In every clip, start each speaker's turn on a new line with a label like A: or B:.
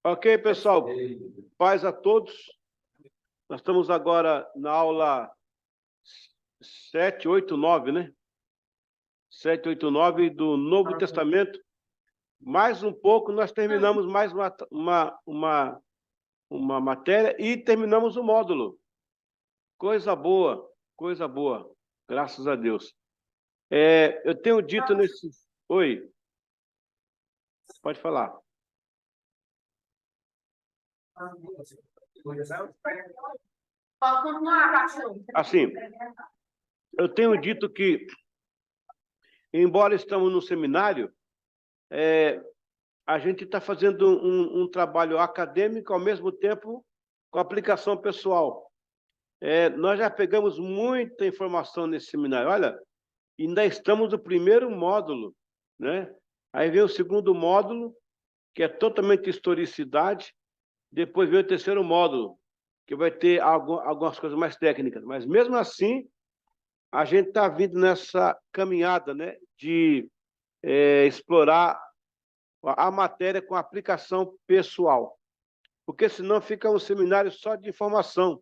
A: Ok, pessoal. Paz a todos. Nós estamos agora na aula 789, né? 789 do Novo Testamento. Mais um pouco, nós terminamos mais uma matéria e terminamos o módulo. Coisa boa, graças a Deus. Eu tenho dito nesse... Oi, pode falar. Assim, eu tenho dito que, embora estamos no seminário, a gente está fazendo um trabalho acadêmico, ao mesmo tempo com aplicação pessoal. Nós já pegamos muita informação nesse seminário. Olha, ainda estamos no primeiro módulo, né? Aí vem o segundo módulo, que é totalmente historicidade. Depois vem o terceiro módulo, que vai ter algumas coisas mais técnicas. Mas, mesmo assim, a gente está vindo nessa caminhada, né, de explorar a matéria com aplicação pessoal. Porque senão fica um seminário só de informação,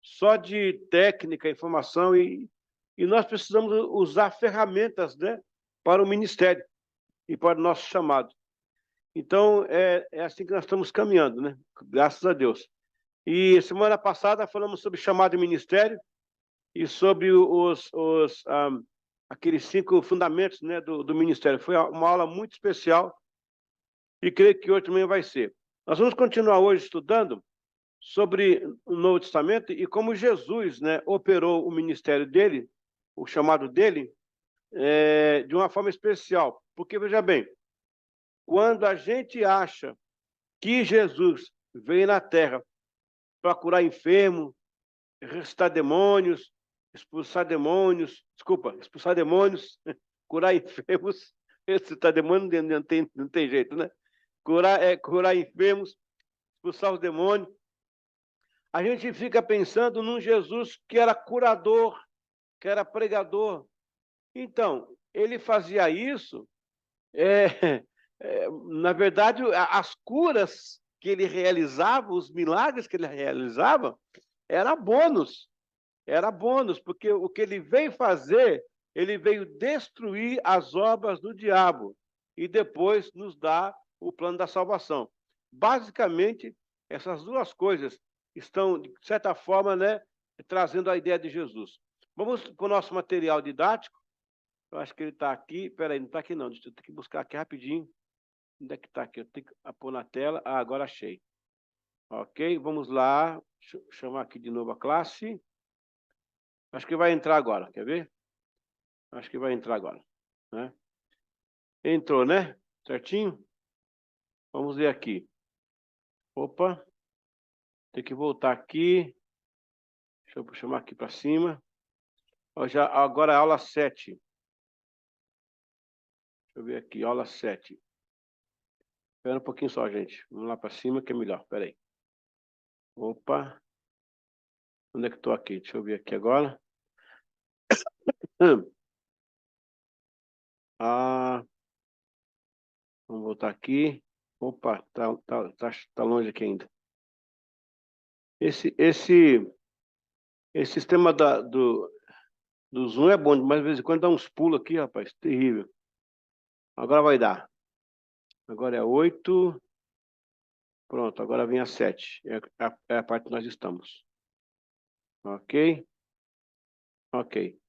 A: só de técnica, informação, e nós precisamos usar ferramentas, né, para o ministério e para o nosso chamado. Então, é assim que nós estamos caminhando, né? Graças a Deus. E semana passada falamos sobre chamado e ministério e sobre aqueles 5 fundamentos, né, do ministério. Foi uma aula muito especial e creio que hoje também vai ser. Nós vamos continuar hoje estudando sobre o Novo Testamento e como Jesus, né, operou o ministério dele, o chamado dele, de uma forma especial. Porque, veja bem, quando a gente acha que Jesus veio na Terra para curar enfermo, ressuscitar demônios, expulsar demônios, curar enfermos, ressuscitar demônios, não tem jeito, né? Curar enfermos, expulsar os demônios. A gente fica pensando num Jesus que era curador, que era pregador. Então, ele fazia isso, na verdade, as curas que ele realizava, os milagres que ele realizava, era bônus, porque o que ele veio fazer, ele veio destruir as obras do diabo e depois nos dar o plano da salvação. Basicamente, essas duas coisas estão, de certa forma, né, trazendo a ideia de Jesus. Vamos para o nosso material didático. Eu acho que ele está aqui. Espera aí, não está aqui não. Deixa eu ter que buscar aqui rapidinho. Onde é que está aqui? Eu tenho que pôr na tela. Ah, agora achei. Ok, vamos lá. Deixa eu chamar aqui de novo a classe. Acho que vai entrar agora, quer ver? Acho que vai entrar agora, né? Entrou, né? Certinho? Vamos ver aqui. Opa, tem que voltar aqui. Deixa eu chamar aqui para cima. Agora é aula 7. Deixa eu ver aqui, aula 7. Espera um pouquinho só, gente. Vamos lá para cima que é melhor. Espera aí. Opa. Onde é que estou aqui? Deixa eu ver aqui agora. Vamos voltar aqui. Opa, tá longe aqui ainda. Esse sistema do Zoom é bom, mas de vez em quando dá uns pulos aqui, rapaz, terrível. Agora vai dar. Agora é 8. Pronto, agora vem a 7. É a parte que nós estamos. Ok? Ok.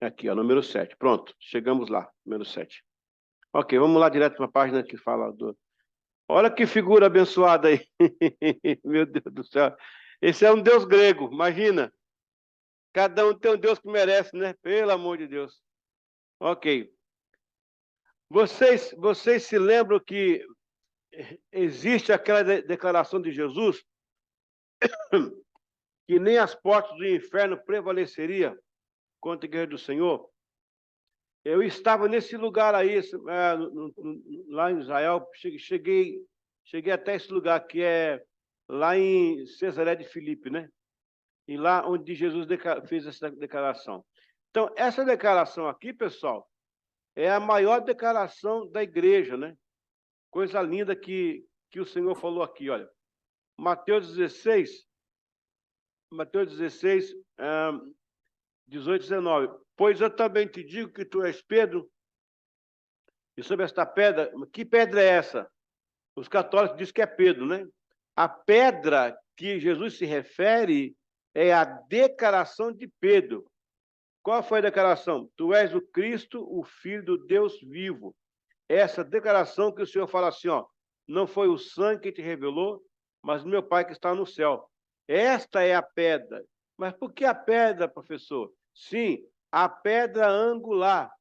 A: Aqui, ó, número 7. Pronto, chegamos lá, número 7. Ok, vamos lá direto para a página que fala do... Olha que figura abençoada aí. Meu Deus do céu. Esse é um deus grego, imagina. Cada um tem um deus que merece, né? Pelo amor de Deus. Ok. Vocês se lembram que existe aquela declaração de Jesus que nem as portas do inferno prevaleceria contra a igreja do Senhor? Eu estava nesse lugar aí, lá em Israel, cheguei até esse lugar, que é lá em Cesaré de Filipe, né? E lá onde Jesus fez essa declaração. Então, essa declaração aqui, pessoal, é a maior declaração da igreja, né? Coisa linda que o Senhor falou aqui, olha. Mateus 16, 18, 19. Pois eu também te digo que tu és Pedro, e sobre esta pedra, que pedra é essa? Os católicos dizem que é Pedro, né? A pedra que Jesus se refere é a declaração de Pedro. Qual foi a declaração? Tu és o Cristo, o Filho do Deus vivo. Essa declaração que o Senhor fala assim, ó, não foi o sangue que te revelou, mas o meu Pai que está no céu. Esta é a pedra. Mas por que a pedra, professor? Sim, a pedra angular.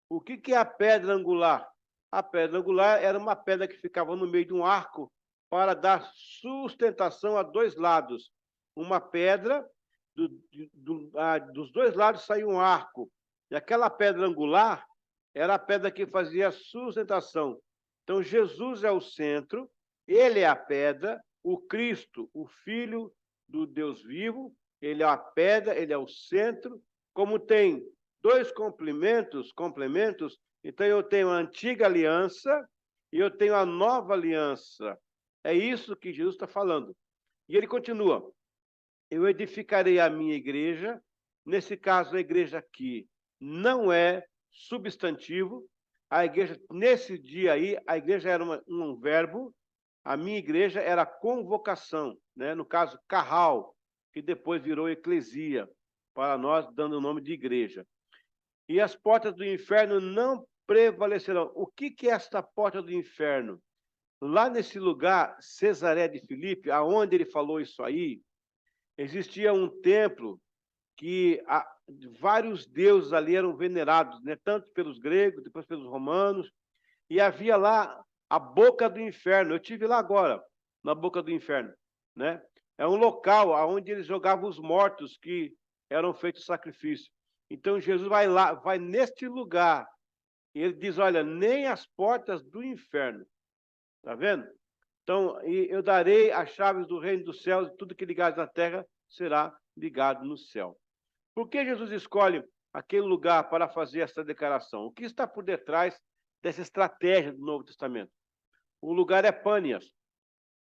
A: O que é a pedra angular? A pedra angular era uma pedra que ficava no meio de um arco para dar sustentação a dois lados. Uma pedra, dos dois lados saía um arco. E aquela pedra angular era a pedra que fazia a sustentação. Então, Jesus é o centro, ele é a pedra, o Cristo, o Filho do Deus vivo, ele é a pedra, ele é o centro. Como tem dois complementos, então eu tenho a antiga aliança e eu tenho a nova aliança. É isso que Jesus está falando. E ele continua, eu edificarei a minha igreja, nesse caso a igreja aqui não é substantivo, a igreja, nesse dia aí, a igreja era um verbo, a minha igreja era convocação, né? No caso, carral, que depois virou eclesia, para nós, dando o nome de igreja. E as portas do inferno não prevalecerão. O que é esta porta do inferno? Lá nesse lugar, Cesaré de Filipe, aonde ele falou isso aí, existia um templo que vários deuses ali eram venerados, né? Tanto pelos gregos, depois pelos romanos, e havia lá a boca do inferno. Eu tive lá agora, na boca do inferno, né? É um local onde eles jogavam os mortos que eram feitos sacrifício. Então Jesus vai lá, vai neste lugar, e ele diz, olha, nem as portas do inferno. Tá vendo? Então, eu darei as chaves do reino dos céus, e tudo que ligares na terra será ligado no céu. Por que Jesus escolhe aquele lugar para fazer essa declaração? O que está por detrás dessa estratégia do Novo Testamento? O lugar é Pânias.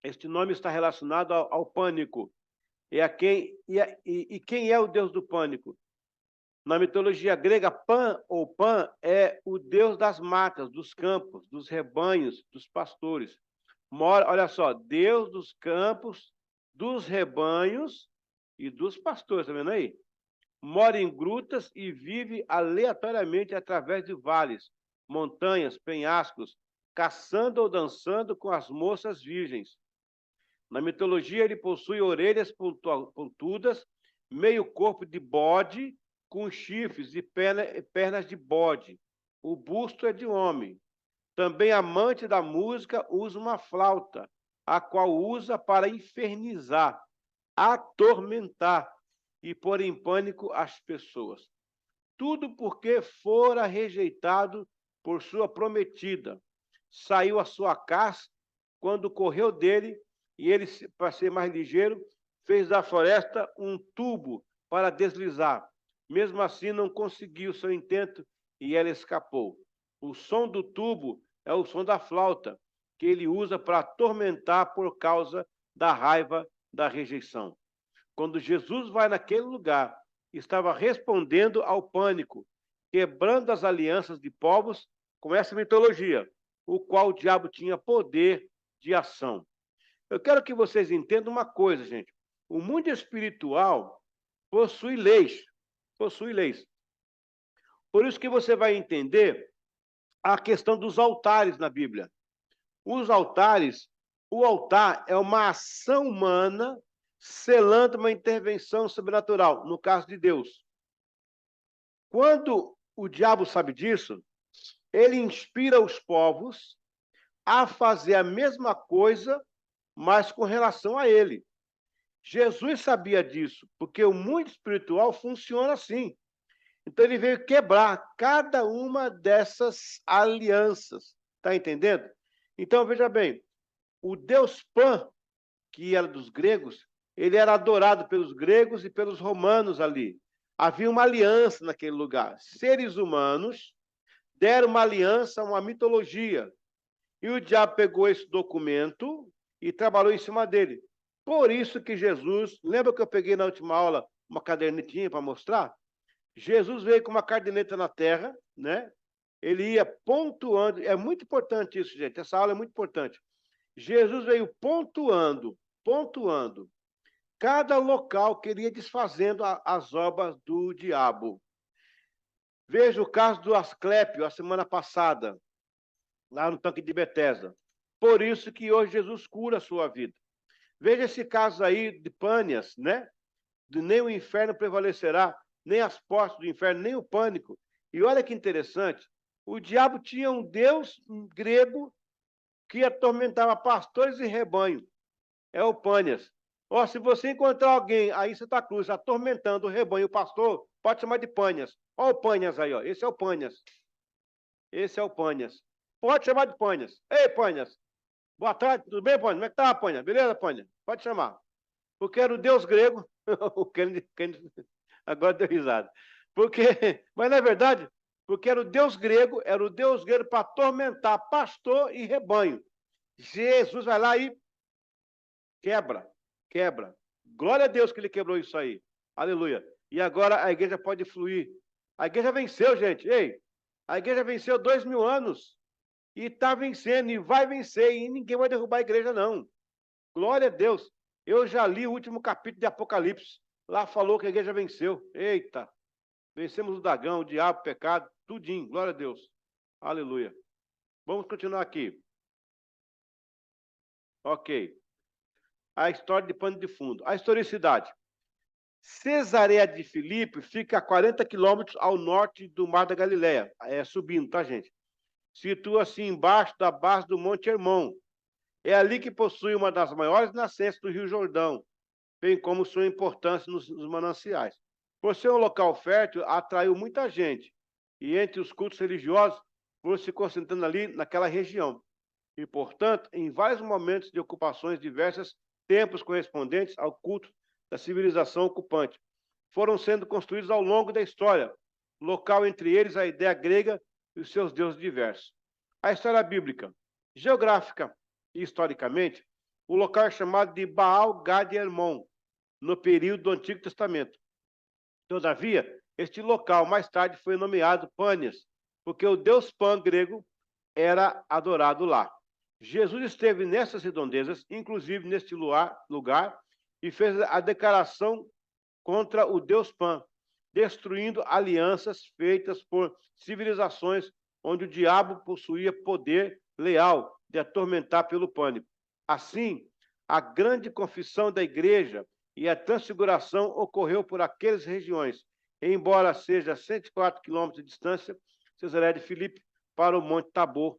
A: Este nome está relacionado ao pânico. E quem é o Deus do pânico? Na mitologia grega, Pan é o deus das matas, dos campos, dos rebanhos, dos pastores. Olha só, Deus dos campos, dos rebanhos e dos pastores, tá vendo aí? Mora em grutas e vive aleatoriamente através de vales, montanhas, penhascos, caçando ou dançando com as moças virgens. Na mitologia, ele possui orelhas pontudas, meio corpo de bode, com chifres e pernas de bode. O busto é de homem. Também amante da música, usa uma flauta, a qual usa para infernizar, atormentar e pôr em pânico as pessoas. Tudo porque fora rejeitado por sua prometida. Saiu a sua casa quando correu dele, e ele, para ser mais ligeiro, fez da floresta um tubo para deslizar. Mesmo assim, não conseguiu seu intento e ela escapou. O som do tubo é o som da flauta, que ele usa para atormentar por causa da raiva da rejeição. Quando Jesus vai naquele lugar, estava respondendo ao pânico, quebrando as alianças de povos com essa mitologia, o qual o diabo tinha poder de ação. Eu quero que vocês entendam uma coisa, gente. O mundo espiritual possui leis. Possui leis. Por isso que você vai entender a questão dos altares na Bíblia. Os altares, o altar é uma ação humana selando uma intervenção sobrenatural, no caso de Deus. Quando o diabo sabe disso, ele inspira os povos a fazer a mesma coisa, mas com relação a ele. Jesus sabia disso, porque o mundo espiritual funciona assim. Então ele veio quebrar cada uma dessas alianças. Está entendendo? Então, veja bem, o Deus Pan, que era dos gregos, ele era adorado pelos gregos e pelos romanos ali. Havia uma aliança naquele lugar. Seres humanos deram uma aliança, uma mitologia. E o diabo pegou esse documento e trabalhou em cima dele. Por isso que Jesus, lembra que eu peguei na última aula uma cadernetinha para mostrar? Jesus veio com uma caderneta na terra, né? Ele ia pontuando, é muito importante isso, gente, essa aula é muito importante. Jesus veio pontuando cada local que ele ia desfazendo as obras do diabo. Veja o caso do Asclépio, a semana passada, lá no tanque de Betesda. Por isso que hoje Jesus cura a sua vida. Veja esse caso aí de Pânias, né? Nem o inferno prevalecerá, nem as portas do inferno, nem o pânico. E olha que interessante, o diabo tinha um deus grego que atormentava pastores e rebanho. É o Pânias. Ó, se você encontrar alguém aí em Santa Cruz atormentando o rebanho, o pastor, pode chamar de Pânias. Ó o Pânias aí, ó. Esse é o Pânias. Esse é o Pânias. Pode chamar de Pânias. Ei, Pânias. Boa tarde, tudo bem, Pânias? Como é que tá, Pânias? Beleza, Pânias? Pode chamar. Porque era o deus grego. O Kennedy agora deu risada. Porque, mas não é verdade? Porque era o deus grego para atormentar pastor e rebanho. Jesus vai lá e quebra. Glória a Deus que ele quebrou isso aí. Aleluia. E agora a igreja pode fluir. A igreja venceu, gente. Ei, a igreja venceu 2000 anos. E está vencendo, e vai vencer, e ninguém vai derrubar a igreja, não. Glória a Deus. Eu já li o último capítulo de Apocalipse. Lá falou que a igreja venceu. Eita. Vencemos o dragão, o diabo, o pecado, tudinho. Glória a Deus. Aleluia. Vamos continuar aqui. Ok. A história de pano de fundo. A historicidade. Cesareia de Filipe fica a 40 quilômetros ao norte do Mar da Galileia. É subindo, tá, gente? Situa-se embaixo da base do Monte Hermon. É ali que possui uma das maiores nascentes do Rio Jordão, bem como sua importância nos mananciais. Por ser um local fértil, atraiu muita gente, e entre os cultos religiosos foram se concentrando ali naquela região. E, portanto, em vários momentos de ocupações diversas, templos correspondentes ao culto da civilização ocupante foram sendo construídos ao longo da história, local entre eles a ideia grega e os seus deuses diversos. A história bíblica, geográfica e historicamente, o local é chamado de Baal Gad Hermon, no período do Antigo Testamento. Todavia, este local mais tarde foi nomeado Pânias, porque o deus Pan grego era adorado lá. Jesus esteve nessas redondezas, inclusive neste lugar, e fez a declaração contra o deus Pan, destruindo alianças feitas por civilizações onde o diabo possuía poder leal de atormentar pelo pânico. Assim, a grande confissão da igreja e a transfiguração ocorreu por aquelas regiões, embora seja 104 quilômetros de distância, Cesareia de Filipe, para o Monte Tabor,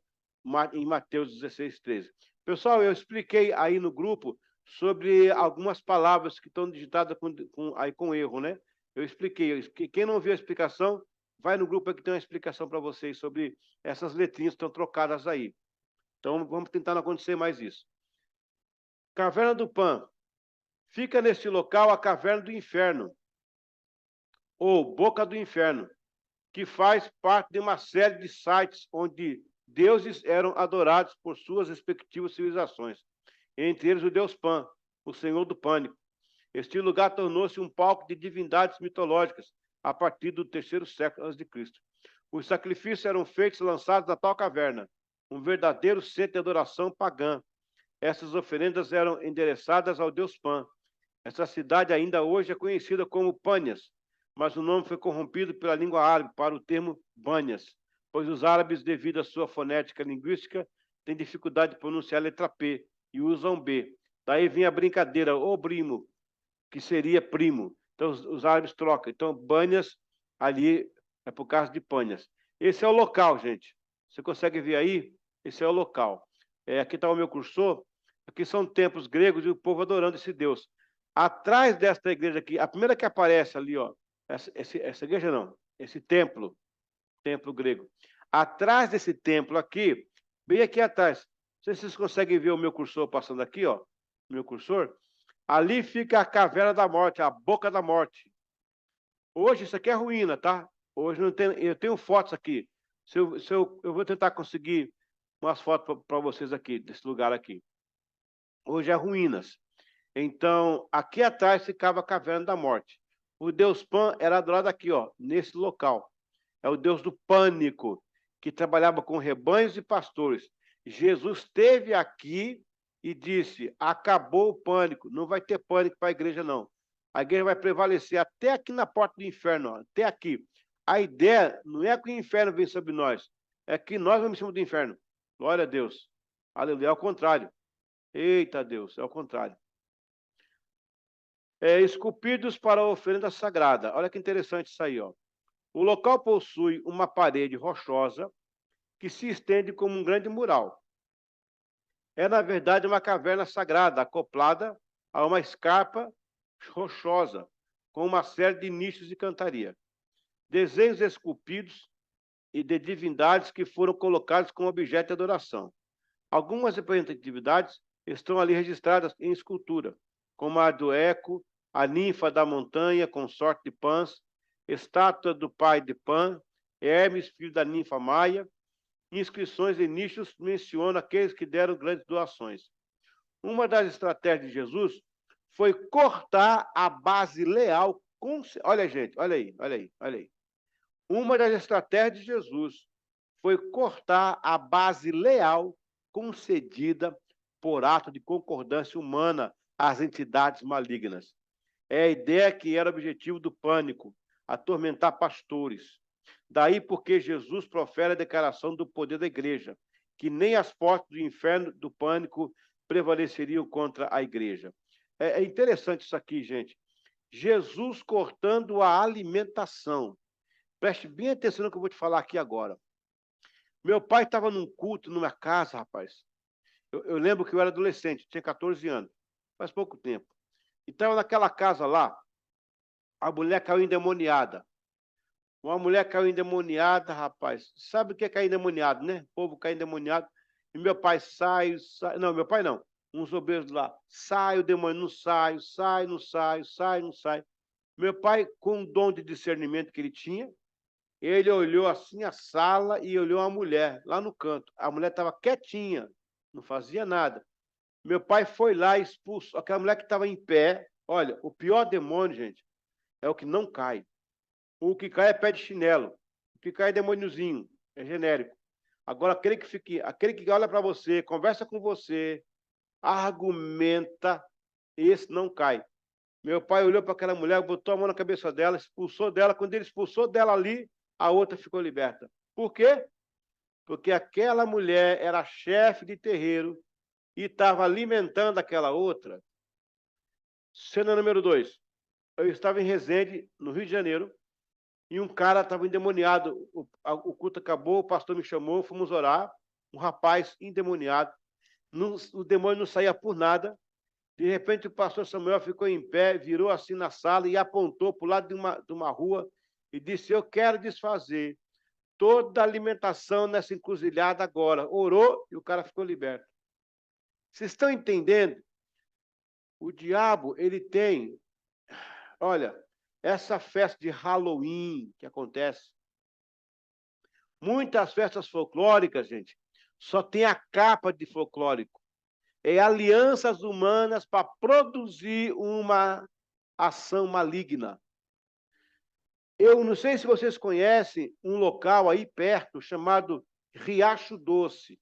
A: em Mateus 16, 13. Pessoal, eu expliquei aí no grupo sobre algumas palavras que estão digitadas com erro, né? Eu expliquei. Quem não viu a explicação, vai no grupo que tem uma explicação para vocês sobre essas letrinhas que estão trocadas aí. Então, vamos tentar não acontecer mais isso. Caverna do Pan. Fica neste local a Caverna do Inferno, ou Boca do Inferno, que faz parte de uma série de sites onde deuses eram adorados por suas respectivas civilizações, entre eles o deus Pan, o senhor do pânico. Este lugar tornou-se um palco de divindades mitológicas a partir do 3º século a.C. Os sacrifícios eram feitos e lançados na tal caverna, um verdadeiro centro de adoração pagã. Essas oferendas eram endereçadas ao deus Pan. Essa cidade ainda hoje é conhecida como Pânias, mas o nome foi corrompido pela língua árabe para o termo Bânias, pois os árabes, devido à sua fonética linguística, têm dificuldade de pronunciar a letra P e usam B. Daí vem a brincadeira, o primo, que seria primo. Então, os árabes trocam. Então, Bânias, ali, é por causa de Pânias. Esse é o local, gente. Você consegue ver aí? Esse é o local. Aqui está o meu cursor. Aqui são templos gregos e o povo adorando esse Deus. Atrás desta igreja aqui, a primeira que aparece ali, ó, essa igreja não, esse templo grego. Atrás desse templo aqui, bem aqui atrás, não sei se vocês conseguem ver o meu cursor passando aqui, ó, meu cursor. Ali fica a caverna da morte, a boca da morte. Hoje isso aqui é ruína, tá? Hoje não tem, eu tenho fotos aqui. Eu vou tentar conseguir umas fotos para vocês aqui, desse lugar aqui. Hoje é ruínas. Então, aqui atrás ficava a Caverna da Morte. O deus Pan era adorado aqui, ó, nesse local. É o deus do pânico, que trabalhava com rebanhos e pastores. Jesus esteve aqui e disse: acabou o pânico, não vai ter pânico para a igreja, não. A igreja vai prevalecer até aqui na porta do inferno, ó, até aqui. A ideia não é que o inferno vem sobre nós, é que nós vamos em cima do inferno. Glória a Deus. Aleluia, é ao contrário. Eita Deus, é ao contrário. Esculpidos para a oferenda sagrada. Olha que interessante isso aí, ó. O local possui uma parede rochosa que se estende como um grande mural. É, na verdade, uma caverna sagrada, acoplada a uma escarpa rochosa, com uma série de nichos de cantaria. Desenhos esculpidos e de divindades que foram colocados como objeto de adoração. Algumas representatividades estão ali registradas em escultura, como a do Eco, a ninfa da montanha, consorte de Pãs, estátua do pai de Pan, Hermes, filho da ninfa Maia. Inscrições e nichos mencionam aqueles que deram grandes doações. Uma das estratégias de Jesus foi cortar a base leal. Olha, gente, olha aí, olha aí, olha aí. Uma das estratégias de Jesus foi cortar a base leal concedida por ato de concordância humana às entidades malignas. É a ideia que era o objetivo do pânico, atormentar pastores. Daí porque Jesus profere a declaração do poder da igreja, que nem as portas do inferno do pânico prevaleceriam contra a igreja. É interessante isso aqui, gente. Jesus cortando a alimentação. Preste bem atenção no que eu vou te falar aqui agora. Meu pai estava num culto numa casa, rapaz. Eu lembro que eu era adolescente, tinha 14 anos, faz pouco tempo. E estava naquela casa lá, a mulher caiu endemoniada. Uma mulher caiu endemoniada, rapaz. Sabe o que é cair endemoniado, né? O povo cai endemoniado. E meu pai sai. Não, meu pai não. Uns obreiros lá. Sai o demônio, não sai, sai, não sai, sai, não sai. Meu pai, com o dom de discernimento que ele tinha, ele olhou assim a sala e olhou a mulher lá no canto. A mulher estava quietinha, não fazia nada. Meu pai foi lá e expulsou aquela mulher que estava em pé. Olha, o pior demônio, gente, é o que não cai. O que cai é pé de chinelo. O que cai é demôniozinho, é genérico. Agora, aquele que olha para você, conversa com você, argumenta, esse não cai. Meu pai olhou para aquela mulher, botou a mão na cabeça dela, expulsou dela. Quando ele expulsou dela ali, a outra ficou liberta. Por quê? Porque aquela mulher era chefe de terreiro e estava alimentando aquela outra. Cena número 2. Eu estava em Resende, no Rio de Janeiro, e um cara estava endemoniado. O culto acabou, o pastor me chamou, fomos orar. Um rapaz endemoniado. O demônio não saía por nada. De repente, o pastor Samuel ficou em pé, virou assim na sala e apontou para o lado de uma rua e disse: eu quero desfazer toda a alimentação nessa encruzilhada agora. Orou e o cara ficou liberto. Vocês estão entendendo? O diabo, ele tem... Olha, essa festa de Halloween que acontece, muitas festas folclóricas, gente, só tem a capa de folclórico. É alianças humanas para produzir uma ação maligna. Eu não sei se vocês conhecem um local aí perto chamado Riacho Doce.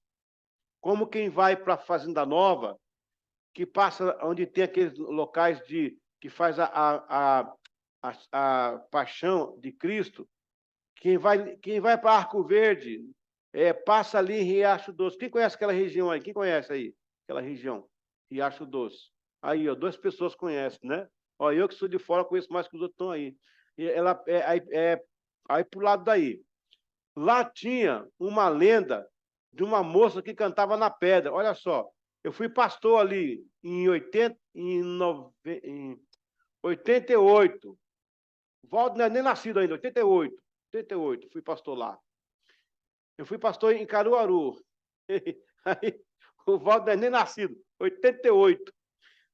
A: Como quem vai para a Fazenda Nova, que passa onde tem aqueles locais que faz a paixão de Cristo. Quem vai para Arco Verde, passa ali em Riacho Doce. Quem conhece aquela região aí? Quem conhece aí? Aquela região, Riacho Doce. Aí, ó, 2 pessoas conhecem, né? Ó, eu que sou de fora conheço mais que os outros estão aí. E ela aí pro lado daí. Lá tinha uma lenda de uma moça que cantava na pedra. Olha só, eu fui pastor ali em 88. O Valdo não é nem nascido ainda, 88, fui pastor lá. Eu fui pastor em Caruaru. Aí, o Valdo não é nem nascido, 88.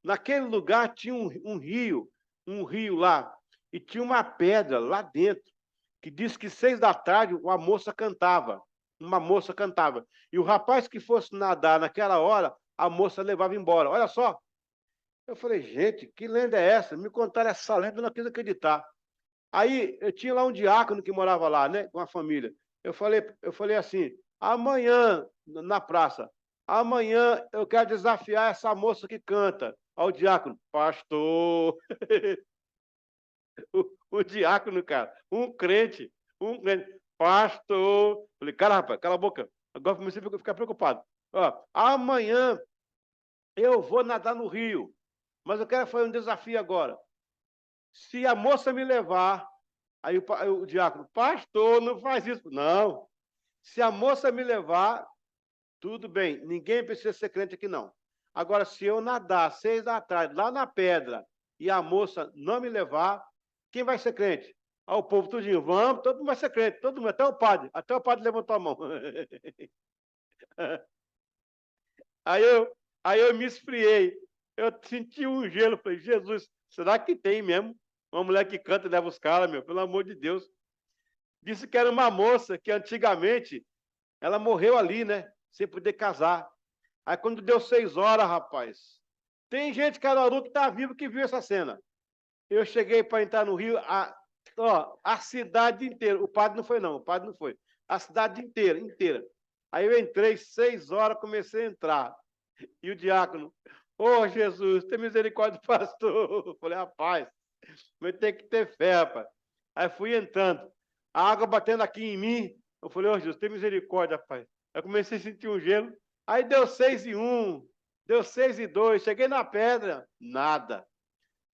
A: Naquele lugar tinha um rio lá, e tinha uma pedra lá dentro. que diz que 6 da tarde uma moça cantava. Uma moça cantava. E o rapaz que fosse nadar naquela hora, a moça levava embora. Olha só. Eu falei, gente, que lenda é essa? Me contaram essa lenda, eu não quis acreditar. Aí eu tinha lá um diácono que morava lá, né, com a família. Eu falei assim: amanhã, na praça, amanhã eu quero desafiar essa moça que canta. Ao diácono, pastor. O diácono, cara, um crente, pastor. Falei, cara, rapaz, cala a boca. Agora comecei a ficar preocupado. Ó, amanhã eu vou nadar no rio, mas eu quero fazer um desafio agora. Se a moça me levar, aí o diácono, pastor, não faz isso. Não. Se a moça me levar, tudo bem, ninguém precisa ser crente aqui, não. Agora, se eu nadar 6 da tarde, lá na pedra, e a moça não me levar, quem vai ser crente? Ah, o povo tudinho, vamos, todo mundo vai ser crente, todo mundo, até o padre levantou a mão. Aí eu, aí eu me esfriei, eu senti um gelo, falei, Jesus, será que tem mesmo uma mulher que canta e leva os caras, meu? Pelo amor de Deus. Disse que era uma moça que antigamente ela morreu ali, né? Sem poder casar. Aí quando deu 6 horas, rapaz, tem gente, Caruaru, que tá vivo que viu essa cena. Eu cheguei para entrar no Rio, a cidade inteira. O padre não foi, não, o padre não foi. A cidade inteira, inteira. Aí eu entrei, 6 horas, comecei a entrar. E o diácono, ô Jesus, tem misericórdia do pastor. Eu falei, rapaz, vai ter que ter fé, rapaz. Aí fui entrando, a água batendo aqui em mim. Eu falei, ô Jesus, tem misericórdia, rapaz. Aí comecei a sentir um gelo. Aí deu 6:01, deu 6:02, cheguei na pedra, nada.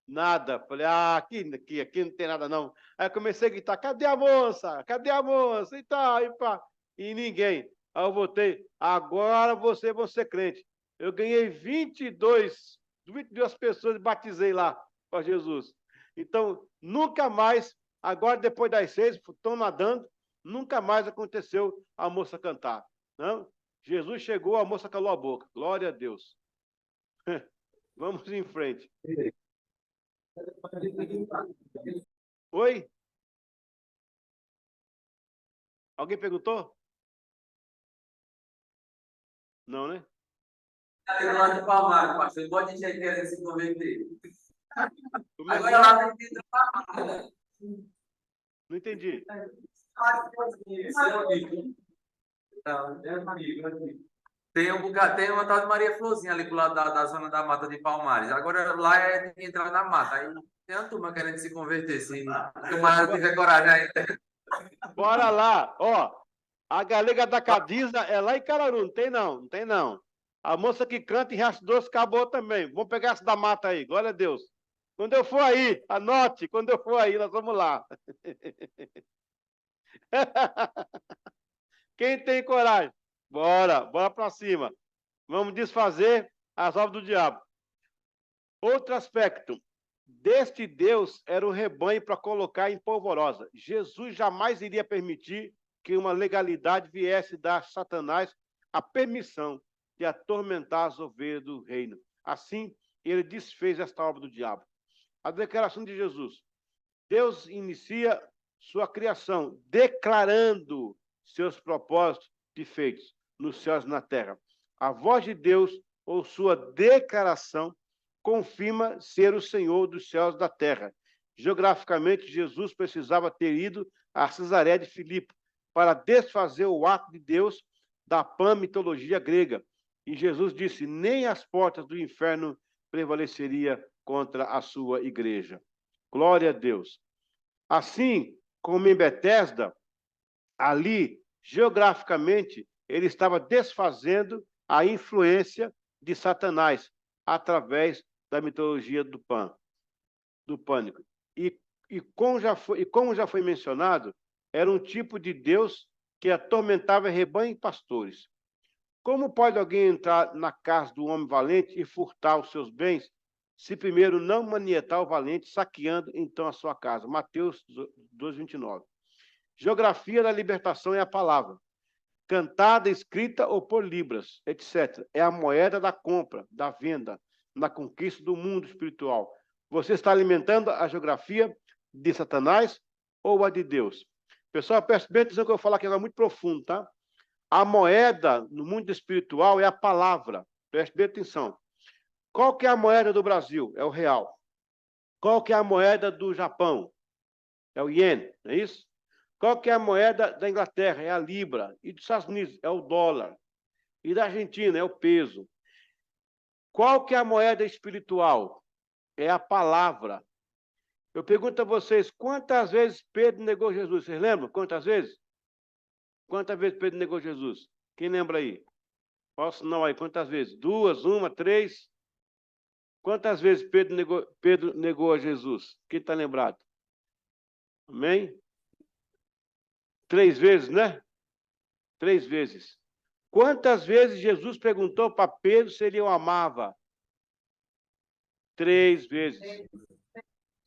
A: Nada. Falei, aqui não tem nada, não. Aí comecei a gritar, cadê a moça? Cadê a moça? E tal, e pá. E ninguém. Aí eu voltei, agora você vai ser crente. Eu ganhei 22 pessoas e batizei lá para Jesus. Então, nunca mais, agora depois das 6, estão nadando, nunca mais aconteceu a moça cantar. Não? Jesus chegou, a moça calou a boca. Glória a Deus. Vamos em frente. Oi? Alguém perguntou? Não, né?
B: Lá de Palmares, pastor. Pode gente aí querendo se converter.
A: Como é que
B: Agora
A: é?
B: lá tem que entrar.
A: Não entendi.
B: Tem um bocado, tem uma tal de Maria Florzinha ali pro lado da zona da mata de Palmares. Agora lá é tem que entrar na mata. Aí tem uma turma querendo se converter, se o camarada tiver coragem ainda.
A: Bora lá. Ó, a Galega da Cadiza é lá em Cararu. Não tem não, não tem não. A moça que canta em Riacho Doce acabou também. Vamos pegar essa da mata aí. Glória a Deus. Quando eu for aí, anote. Quando eu for aí, nós vamos lá. Quem tem coragem? Bora para cima. Vamos desfazer as obras do diabo. Outro aspecto. Deste Deus era o rebanho para colocar em polvorosa. Jesus jamais iria permitir que uma legalidade viesse dar a Satanás a permissão de atormentar as ovelhas do reino. Assim, ele desfez esta obra do diabo. A declaração de Jesus. Deus inicia sua criação, declarando seus propósitos de feitos nos céus e na terra. A voz de Deus, ou sua declaração, confirma ser o Senhor dos céus e da terra. Geograficamente, Jesus precisava ter ido a Cesaré de Filipe para desfazer o ato de Deus da pan-mitologia grega. E Jesus disse, nem as portas do inferno prevaleceria contra a sua igreja. Glória a Deus. Assim como em Betesda, ali, geograficamente, ele estava desfazendo a influência de Satanás através da mitologia do pânico. Como já foi mencionado, era um tipo de Deus que atormentava rebanho e pastores. Como pode alguém entrar na casa do homem valente e furtar os seus bens, se primeiro não manietar o valente, saqueando então a sua casa? Mateus 2:29. Geografia da libertação é a palavra. Cantada, escrita ou por libras, etc. É a moeda da compra, da venda, na conquista do mundo espiritual. Você está alimentando a geografia de Satanás ou a de Deus? Pessoal, preste bem atenção que eu vou falar aqui agora muito profundo, tá? A moeda no mundo espiritual é a palavra. Preste bem atenção. Qual que é a moeda do Brasil? É o real. Qual que é a moeda do Japão? É o iene, não é isso? Qual que é a moeda da Inglaterra? É a libra. E dos Estados Unidos? É o dólar. E da Argentina? É o peso. Qual que é a moeda espiritual? É a palavra. Eu pergunto a vocês, quantas vezes Pedro negou Jesus? Vocês lembram? Quantas vezes? Quantas vezes Pedro negou Jesus? Quem lembra aí? Posso não aí, quantas vezes? 2, 1, 3? Quantas vezes Pedro negou a Jesus? Quem está lembrado? Amém? 3 vezes, né? 3 vezes. Quantas vezes Jesus perguntou para Pedro se ele o amava? 3 vezes.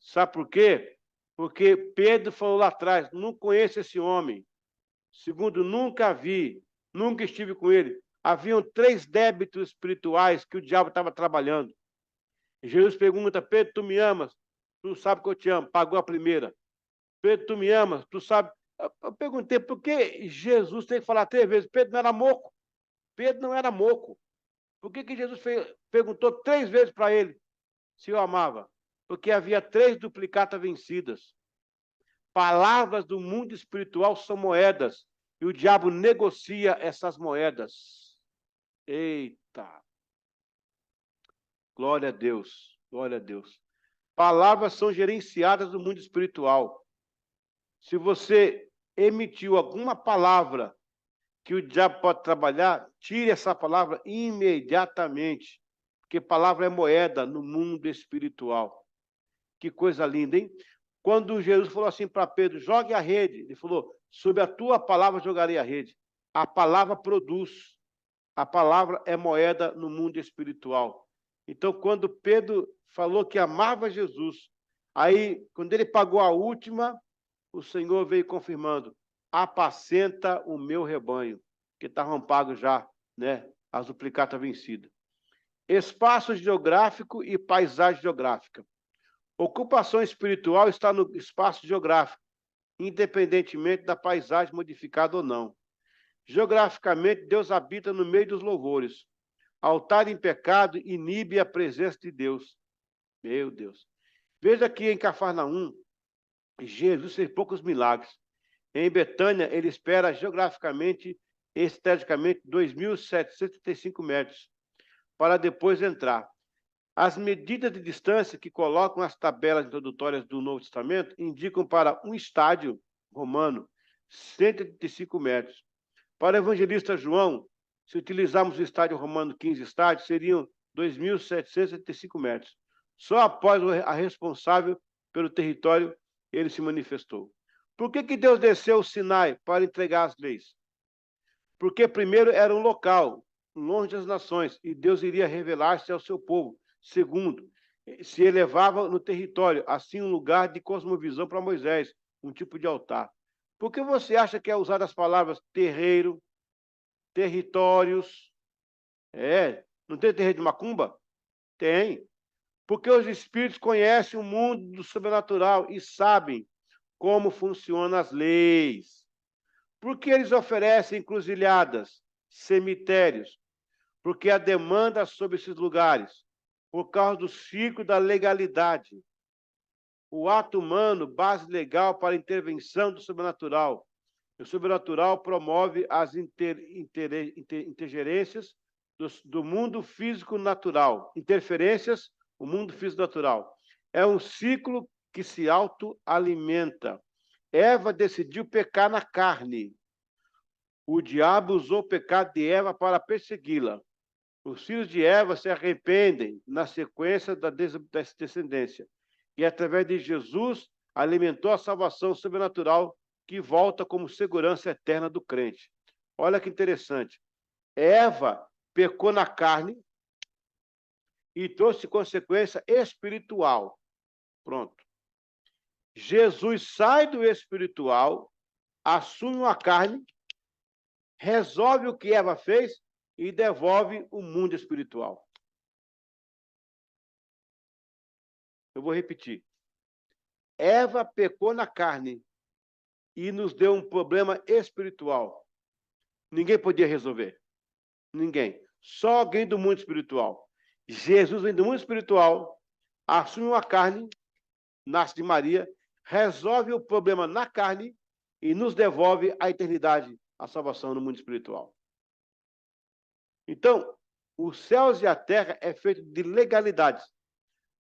A: Sabe por quê? Porque Pedro falou lá atrás, não conheço esse homem. Segundo, nunca vi, nunca estive com ele. Haviam 3 débitos espirituais que o diabo estava trabalhando. Jesus pergunta, Pedro, tu me amas? Tu sabe que eu te amo. Pagou a primeira. Pedro, tu me amas? Tu sabe. Eu perguntei, por que Jesus tem que falar 3 vezes? Pedro não era moco. Pedro não era moco. Por que Jesus perguntou 3 vezes para ele se o amava? Porque havia 3 duplicatas vencidas. Palavras do mundo espiritual são moedas. E o diabo negocia essas moedas. Eita! Glória a Deus. Glória a Deus. Palavras são gerenciadas no mundo espiritual. Se você emitiu alguma palavra que o diabo pode trabalhar, tire essa palavra imediatamente, porque palavra é moeda no mundo espiritual. Que coisa linda, hein? Quando Jesus falou assim para Pedro, jogue a rede, ele falou, sob a tua palavra jogarei a rede. A palavra produz. A palavra é moeda no mundo espiritual. Então, quando Pedro falou que amava Jesus, aí, quando ele pagou a última, o Senhor veio confirmando, apacenta o meu rebanho, que estavam pagos já, né? As duplicatas vencidas. Espaço geográfico e paisagem geográfica. Ocupação espiritual está no espaço geográfico, independentemente da paisagem modificada ou não. Geograficamente, Deus habita no meio dos louvores. Altar em pecado inibe a presença de Deus. Meu Deus. Veja que em Cafarnaum, Jesus fez poucos milagres. Em Betânia, ele espera geograficamente e esteticamente 2.735 metros, para depois entrar. As medidas de distância que colocam as tabelas introdutórias do Novo Testamento indicam para um estádio romano 185 metros. Para o evangelista João, se utilizarmos o estádio romano 15 estádios, seriam 2.775 metros. Só após a responsável pelo território ele se manifestou. Por que Deus desceu o Sinai para entregar as leis? Porque primeiro era um local, longe das nações, e Deus iria revelar-se ao seu povo. Segundo, se elevava no território, assim um lugar de cosmovisão para Moisés, um tipo de altar. Por que você acha que é usar as palavras terreiro, territórios? Não tem terreiro de macumba? Tem. Porque os espíritos conhecem o mundo do sobrenatural e sabem como funcionam as leis. Por que eles oferecem encruzilhadas, cemitérios? Porque há demanda sobre esses lugares, por causa do ciclo da legalidade. O ato humano, base legal para a intervenção do sobrenatural. O sobrenatural promove as intergerências do mundo físico natural. Interferências, o mundo físico natural. É um ciclo que se autoalimenta. Eva decidiu pecar na carne. O diabo usou o pecado de Eva para persegui-la. Os filhos de Eva se arrependem na sequência da descendência. E, através de Jesus, alimentou a salvação sobrenatural que volta como segurança eterna do crente. Olha que interessante. Eva pecou na carne e trouxe consequência espiritual. Pronto. Jesus sai do espiritual, assume a carne, resolve o que Eva fez e devolve o mundo espiritual. Eu vou repetir. Eva pecou na carne e nos deu um problema espiritual. Ninguém podia resolver. Ninguém. Só alguém do mundo espiritual. Jesus vem do mundo espiritual, assume uma carne, nasce de Maria, resolve o problema na carne e nos devolve a eternidade, a salvação no mundo espiritual. Então, os céus e a terra é feito de legalidades.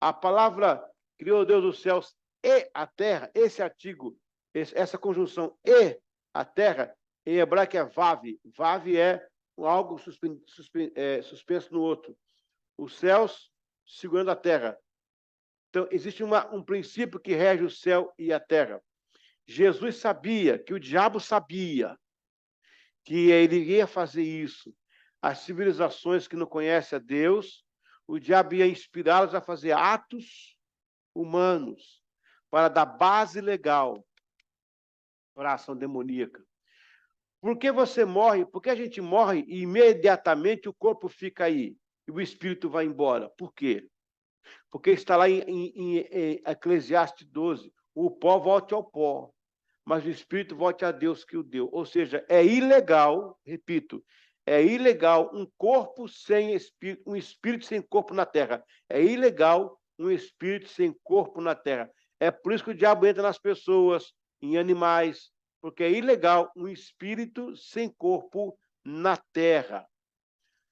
A: A palavra criou Deus os céus e a terra, esse artigo, essa conjunção e a terra, em hebraico é vav. Vav é algo suspenso no outro. Os céus segurando a terra. Então, existe um princípio que rege o céu e a terra. Jesus sabia, que o diabo sabia, que ele ia fazer isso. As civilizações que não conhecem a Deus, o diabo ia inspirá-los a fazer atos humanos para dar base legal para a ação demoníaca. Por que você morre? Porque a gente morre e imediatamente o corpo fica aí e o espírito vai embora. Por quê? Porque está lá em Eclesiastes 12, o pó volte ao pó, mas o espírito volte a Deus que o deu. Ou seja, é ilegal, repito, é ilegal um corpo sem espírito, um espírito sem corpo na terra. É ilegal um espírito sem corpo na terra. É por isso que o diabo entra nas pessoas, em animais, porque é ilegal um espírito sem corpo na terra.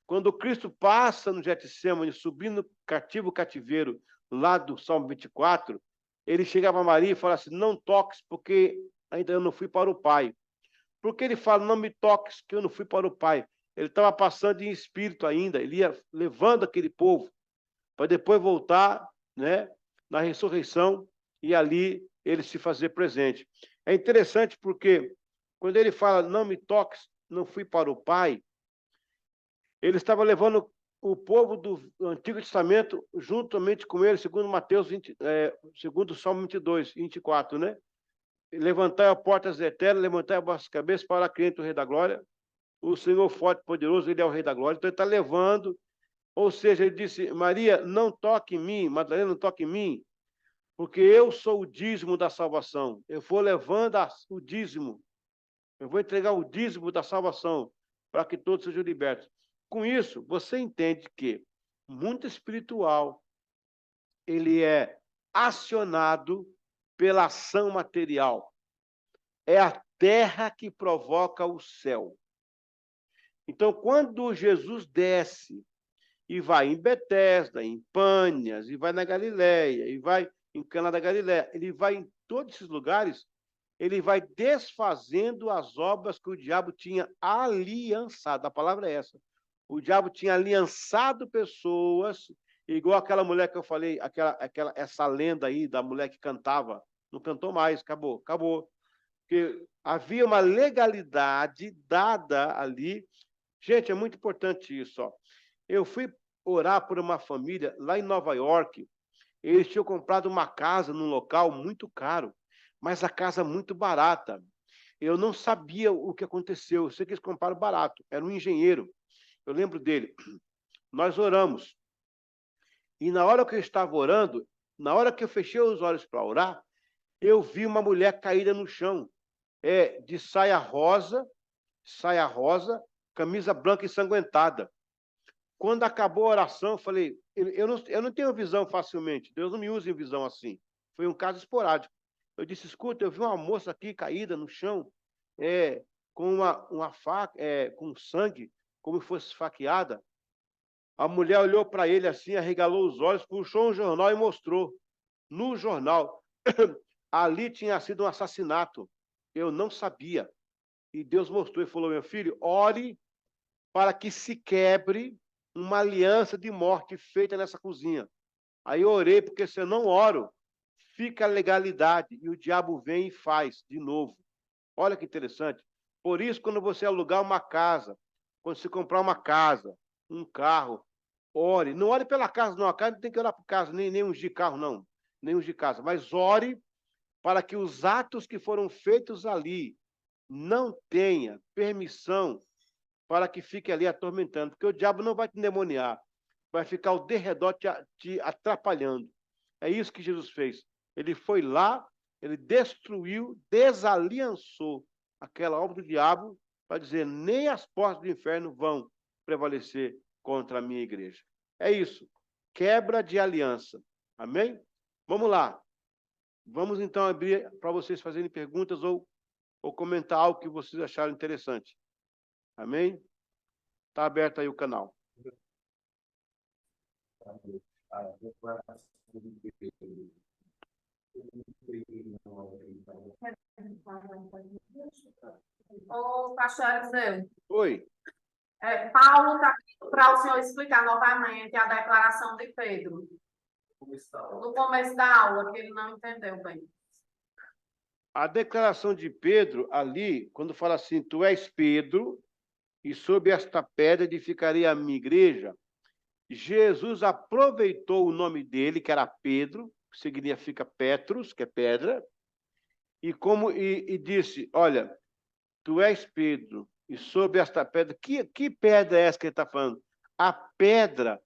A: Quando Cristo passa no Getsêmani, subindo o cativeiro, lá do Salmo 24, ele chega para Maria e fala assim, não toques, porque ainda eu não fui para o Pai. Por que ele fala, não me toques, que eu não fui para o Pai? Ele estava passando em espírito ainda, ele ia levando aquele povo, para depois voltar, né, na ressurreição, e ali ele se fazer presente. É interessante porque, quando ele fala, não me toques, não fui para o Pai, ele estava levando o povo do Antigo Testamento juntamente com ele, segundo Mateus 20, segundo Salmo 22, 24, né? Levantai as portas eternas, levantai as vossas cabeças para criar o Rei da Glória. O Senhor forte e poderoso, ele é o Rei da Glória. Então ele está levando, ou seja, ele disse, Maria, não toque em mim, Madalena, não toque em mim, porque eu sou o dízimo da salvação. Eu vou levando o dízimo, eu vou entregar o dízimo da salvação para que todos sejam libertos. Com isso, você entende que o mundo espiritual ele é acionado pela ação material. É a terra que provoca o céu. Então, quando Jesus desce e vai em Betesda, em Pânias, e vai na Galileia, e vai em Cana da Galileia, ele vai em todos esses lugares, ele vai desfazendo as obras que o diabo tinha aliançado. A palavra é essa. O diabo tinha aliançado pessoas, igual aquela mulher que eu falei, essa lenda aí da mulher que cantava. Não cantou mais, acabou. Porque havia uma legalidade dada ali. Gente, é muito importante isso. Ó. Eu fui orar por uma família lá em Nova York. Eles tinham comprado uma casa num local muito caro, mas a casa muito barata. Eu não sabia o que aconteceu. Eu sei que eles compraram barato. Era um engenheiro. Eu lembro dele. Nós oramos. E na hora que eu estava orando, na hora que eu fechei os olhos para orar, eu vi uma mulher caída no chão, de saia rosa, camisa branca ensanguentada. Quando acabou a oração, eu falei, eu não tenho visão facilmente, Deus não me usa em visão assim. Foi um caso esporádico. Eu disse, escuta, eu vi uma moça aqui caída no chão, com uma faca, com sangue, como se fosse esfaqueada. A mulher olhou para ele assim, arregalou os olhos, puxou um jornal e mostrou. No jornal, ali tinha sido um assassinato. Eu não sabia. E Deus mostrou e falou, meu filho, ore para que se quebre uma aliança de morte feita nessa cozinha. Aí eu orei, porque se eu não oro, fica a legalidade, e o diabo vem e faz de novo. Olha que interessante. Por isso, quando você alugar uma casa, quando você comprar uma casa, um carro, ore. Não ore pela casa, não. A casa não tem que orar por casa, nem ungir carro, não. Nem ungir casa. Mas ore para que os atos que foram feitos ali não tenha permissão para que fique ali atormentando. Porque o diabo não vai te endemoniar. Vai ficar ao derredor te atrapalhando. É isso que Jesus fez. Ele foi lá Ele destruiu, desaliançou aquela obra do diabo para dizer, nem as portas do inferno vão prevalecer contra a minha igreja. É isso. Quebra de aliança. Amém? Vamos lá. Vamos, então, abrir para vocês fazerem perguntas ou comentar algo que vocês acharam interessante. Amém? Está aberto aí o canal.
C: Ô, pastor Eliseu,
A: Oi.
C: Paulo está pedindo para o senhor explicar novamente a declaração de Pedro, no começo da aula, que ele não entendeu bem.
A: A declaração de Pedro, ali, quando fala assim, tu és Pedro, e sob esta pedra edificarei a minha igreja, Jesus aproveitou o nome dele, que era Pedro, que significa Petrus, que é pedra, e disse, olha, tu és Pedro, e sob esta pedra, que pedra é essa que ele está falando? A pedra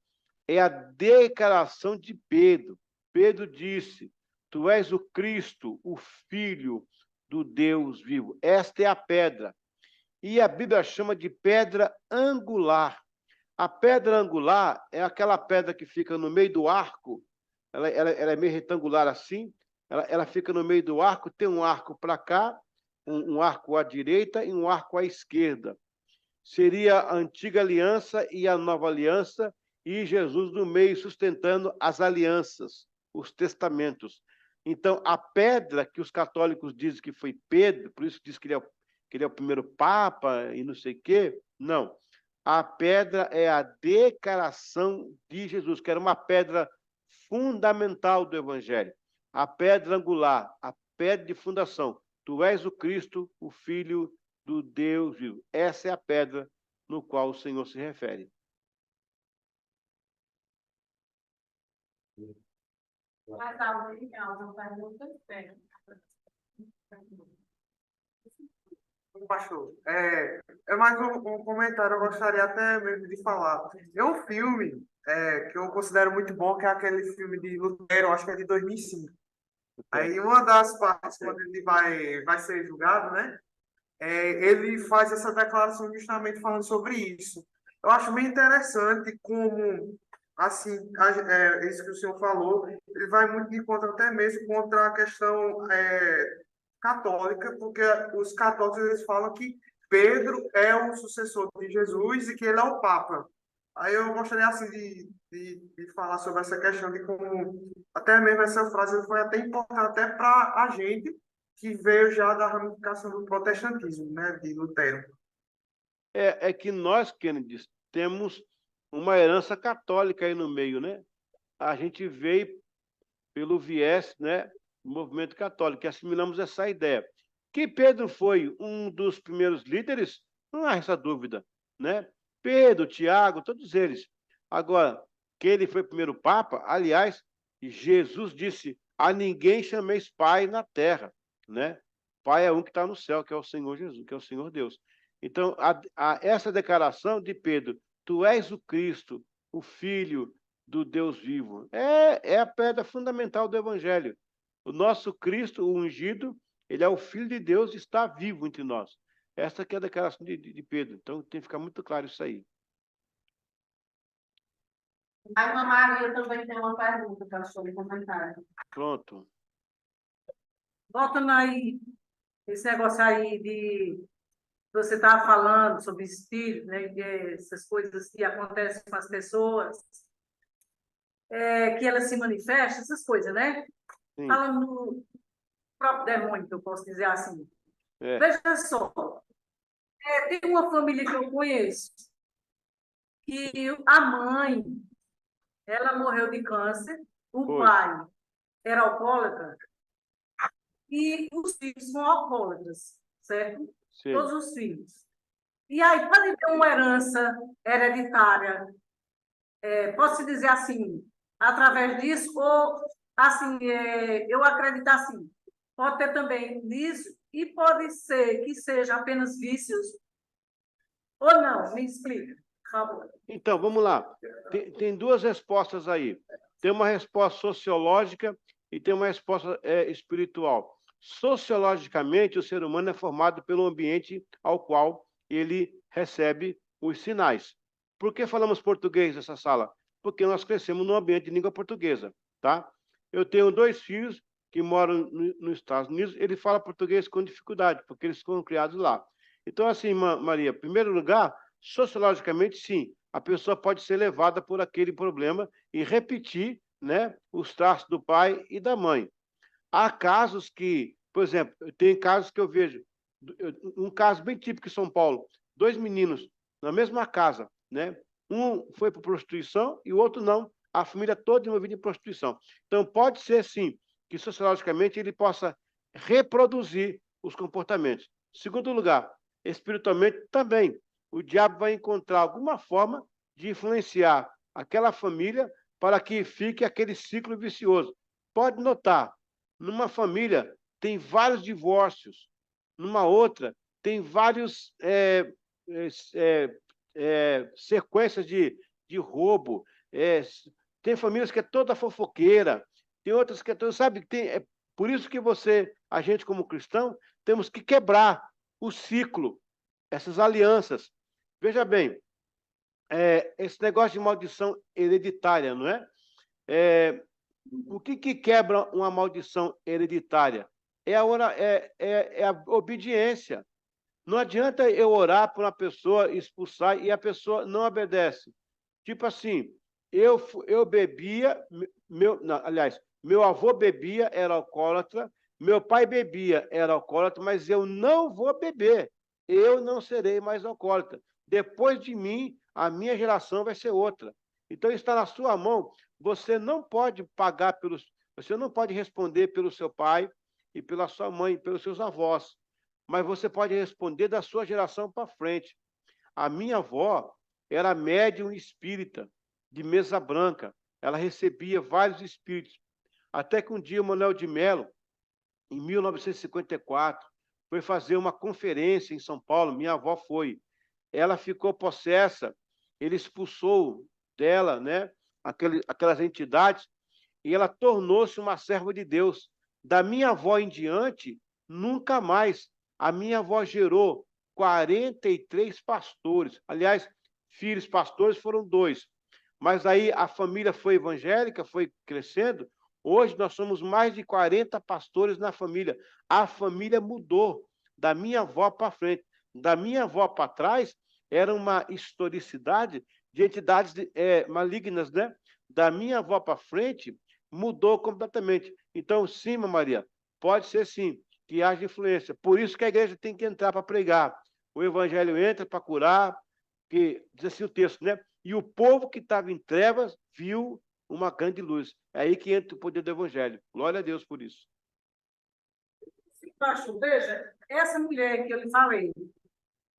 A: é a declaração de Pedro. Pedro disse, tu és o Cristo, o Filho do Deus vivo. Esta é a pedra. E a Bíblia chama de pedra angular. A pedra angular é aquela pedra que fica no meio do arco, ela é meio retangular assim, ela fica no meio do arco, tem um arco para cá, um arco à direita e um arco à esquerda. Seria a antiga aliança e a nova aliança, e Jesus no meio sustentando as alianças, os testamentos. Então, a pedra que os católicos dizem que foi Pedro, por isso diz que ele é o primeiro Papa e não sei o quê, não. A pedra é a declaração de Jesus, que era uma pedra fundamental do Evangelho. A pedra angular, a pedra de fundação. Tu és o Cristo, o Filho do Deus vivo. Essa é a pedra no qual o Senhor se refere.
C: Mas alguém tem alguma pergunta?
D: Pastor, é mais um comentário, eu gostaria até mesmo de falar. É um filme que eu considero muito bom, que é aquele filme de Lutero, acho que é de 2005. Aí, uma das partes, quando ele vai ser julgado, né? Ele faz essa declaração justamente falando sobre isso. Eu acho bem interessante como, assim, isso que o senhor falou, ele vai muito de conta até mesmo contra a questão católica, porque os católicos eles falam que Pedro é o sucessor de Jesus e que ele é o Papa. Aí eu gostaria assim de falar sobre essa questão de como até mesmo essa frase foi até importante até para a gente que veio já da ramificação do protestantismo, né, de Lutero.
A: É que nós, Kennedy, temos uma herança católica aí no meio, né? A gente veio pelo viés, né, do movimento católico, que assimilamos essa ideia. Que Pedro foi um dos primeiros líderes, não há essa dúvida, né? Pedro, Tiago, todos eles. Agora, que ele foi o primeiro Papa, aliás, Jesus disse, a ninguém chameis Pai na terra, né? Pai é um que está no céu, que é o Senhor Jesus, que é o Senhor Deus. Então, essa declaração de Pedro, tu és o Cristo, o Filho do Deus vivo, é a pedra fundamental do Evangelho. O nosso Cristo, o ungido, ele é o Filho de Deus e está vivo entre nós. Essa que é a declaração de Pedro. Então, tem que ficar muito claro isso aí.
C: A irmã Maria também tem uma pergunta para o senhor comentar.
A: Pronto.
E: Voltando aí, esse negócio aí de você estava falando sobre espírito, né, essas coisas que acontecem com as pessoas, que elas se manifestam, essas coisas, né?
A: Sim.
E: Falando do próprio demônio, que eu posso dizer assim. Veja só, tem uma família que eu conheço, que a mãe, ela morreu de câncer, o pai era alcoólatra, e os filhos são alcoólatras, certo?
A: Sim.
E: Todos os filhos. E aí, pode ter uma herança hereditária, posso dizer assim, através disso, ou, assim, eu acredito assim, pode ter também nisso, e pode ser que seja apenas vícios, ou não, me explica, por favor.
A: Então, vamos lá. Tem duas respostas aí. Tem uma resposta sociológica e tem uma resposta espiritual. sociologicamente, o ser humano é formado pelo ambiente ao qual ele recebe os sinais. Por que falamos português nessa sala? Porque nós crescemos num ambiente de língua portuguesa, tá? Eu tenho 2 filhos que moram nos Estados Unidos, eles falam português com dificuldade, porque eles foram criados lá. Então, assim, Maria, em primeiro lugar, sociologicamente, sim, a pessoa pode ser levada por aquele problema e repetir, né, os traços do pai e da mãe. Há casos que, por exemplo, tem casos que eu vejo, um caso bem típico em São Paulo, 2 meninos na mesma casa, né? Um foi para prostituição e o outro não, a família toda envolvida em prostituição. Então, pode ser, sim, que sociologicamente ele possa reproduzir os comportamentos. Segundo lugar, espiritualmente também, o diabo vai encontrar alguma forma de influenciar aquela família para que fique aquele ciclo vicioso. Pode notar, numa família tem vários divórcios, numa outra tem vários sequências de roubo, tem famílias que é toda fofoqueira, tem outras que é toda, sabe, é por isso que a gente como cristão, temos que quebrar o ciclo, essas alianças. Veja bem, esse negócio de maldição hereditária, não é? O que quebra uma maldição hereditária? É a obediência. Não adianta eu orar para uma pessoa expulsar e a pessoa não obedece. Tipo assim, eu bebia, meu avô bebia, era alcoólatra, meu pai bebia, era alcoólatra, mas eu não vou beber. Eu não serei mais alcoólatra. Depois de mim, a minha geração vai ser outra. Então, está na sua mão. Você não pode você não pode responder pelo seu pai e pela sua mãe, pelos seus avós, mas você pode responder da sua geração para frente. A minha avó era médium espírita, de mesa branca. Ela recebia vários espíritos. Até que um dia o Manuel de Mello, em 1954, foi fazer uma conferência em São Paulo. Minha avó foi. Ela ficou possessa, ele expulsou dela, né, aquelas entidades, e ela tornou-se uma serva de Deus. Da minha avó em diante, nunca mais. A minha avó gerou 43 pastores. Aliás, filhos pastores foram 2. Mas aí a família foi evangélica, foi crescendo. Hoje nós somos mais de 40 pastores na família. A família mudou da minha avó para frente. Da minha avó para trás, era uma historicidade de entidades malignas, né? Da minha avó para frente, mudou completamente. Então, sim, Maria, pode ser sim, que haja influência. Por isso que a igreja tem que entrar para pregar. O evangelho entra para curar, que diz assim o texto, né? E o povo que estava em trevas viu uma grande luz. É aí que entra o poder do evangelho. Glória a Deus por isso.
E: Pastor, veja, essa mulher que eu lhe falei,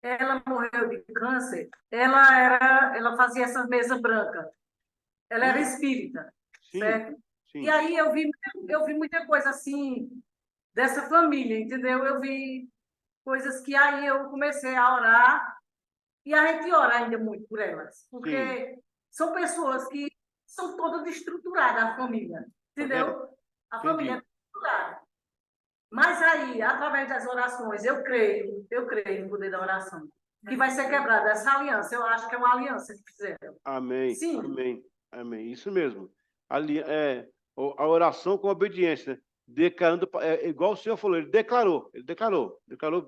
E: ela morreu de câncer, ela fazia essa mesa branca, ela era espírita,
A: Sim,
E: certo?
A: sim.
E: E aí eu vi muita coisa assim dessa família, entendeu? Eu vi coisas que aí eu comecei a orar, e a gente ora ainda muito por elas, porque são pessoas que são todas destruturadas, a família, entendeu? A família é estruturada. Mas aí, através das orações, eu creio no poder da oração, que vai ser quebrada essa aliança. Eu acho que é uma aliança que fizeram.
A: Amém.
E: Sim.
A: Amém. Amém. Isso mesmo. A oração com obediência, né? Declarando, igual o Senhor falou, ele declarou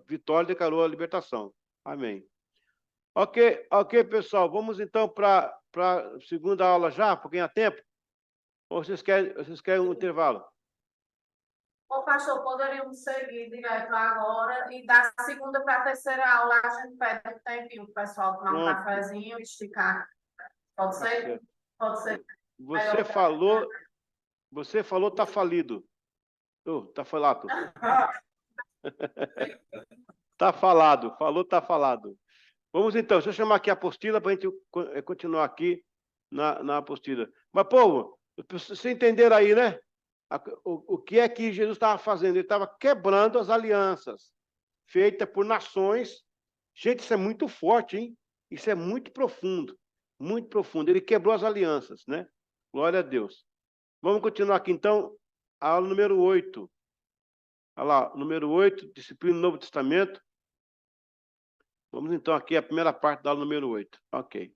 A: vitória, declarou a libertação. Amém. Ok, pessoal, vamos então para a segunda aula já, porque há tempo? Ou vocês querem um intervalo?
C: Ô, pastor, poderíamos seguir direto agora e da segunda para a terceira aula a gente pede um tempinho para o pessoal tomar um cafezinho e esticar. Pode ser? Pode ser.
A: Você falou, tá falido. Tá falado. Tá falado, falou, tá falado. Vamos então, deixa eu chamar aqui a apostila para a gente continuar aqui na apostila. Mas, povo, vocês entenderam aí, né? O que é que Jesus estava fazendo? Ele estava quebrando as alianças feitas por nações. Gente, isso é muito forte, hein? Isso é muito profundo, muito profundo. Ele quebrou as alianças, né? Glória a Deus. Vamos continuar aqui, então, a aula número 8. Olha lá, número 8, disciplina do Novo Testamento. Vamos então aqui à primeira parte da aula número 8. Ok.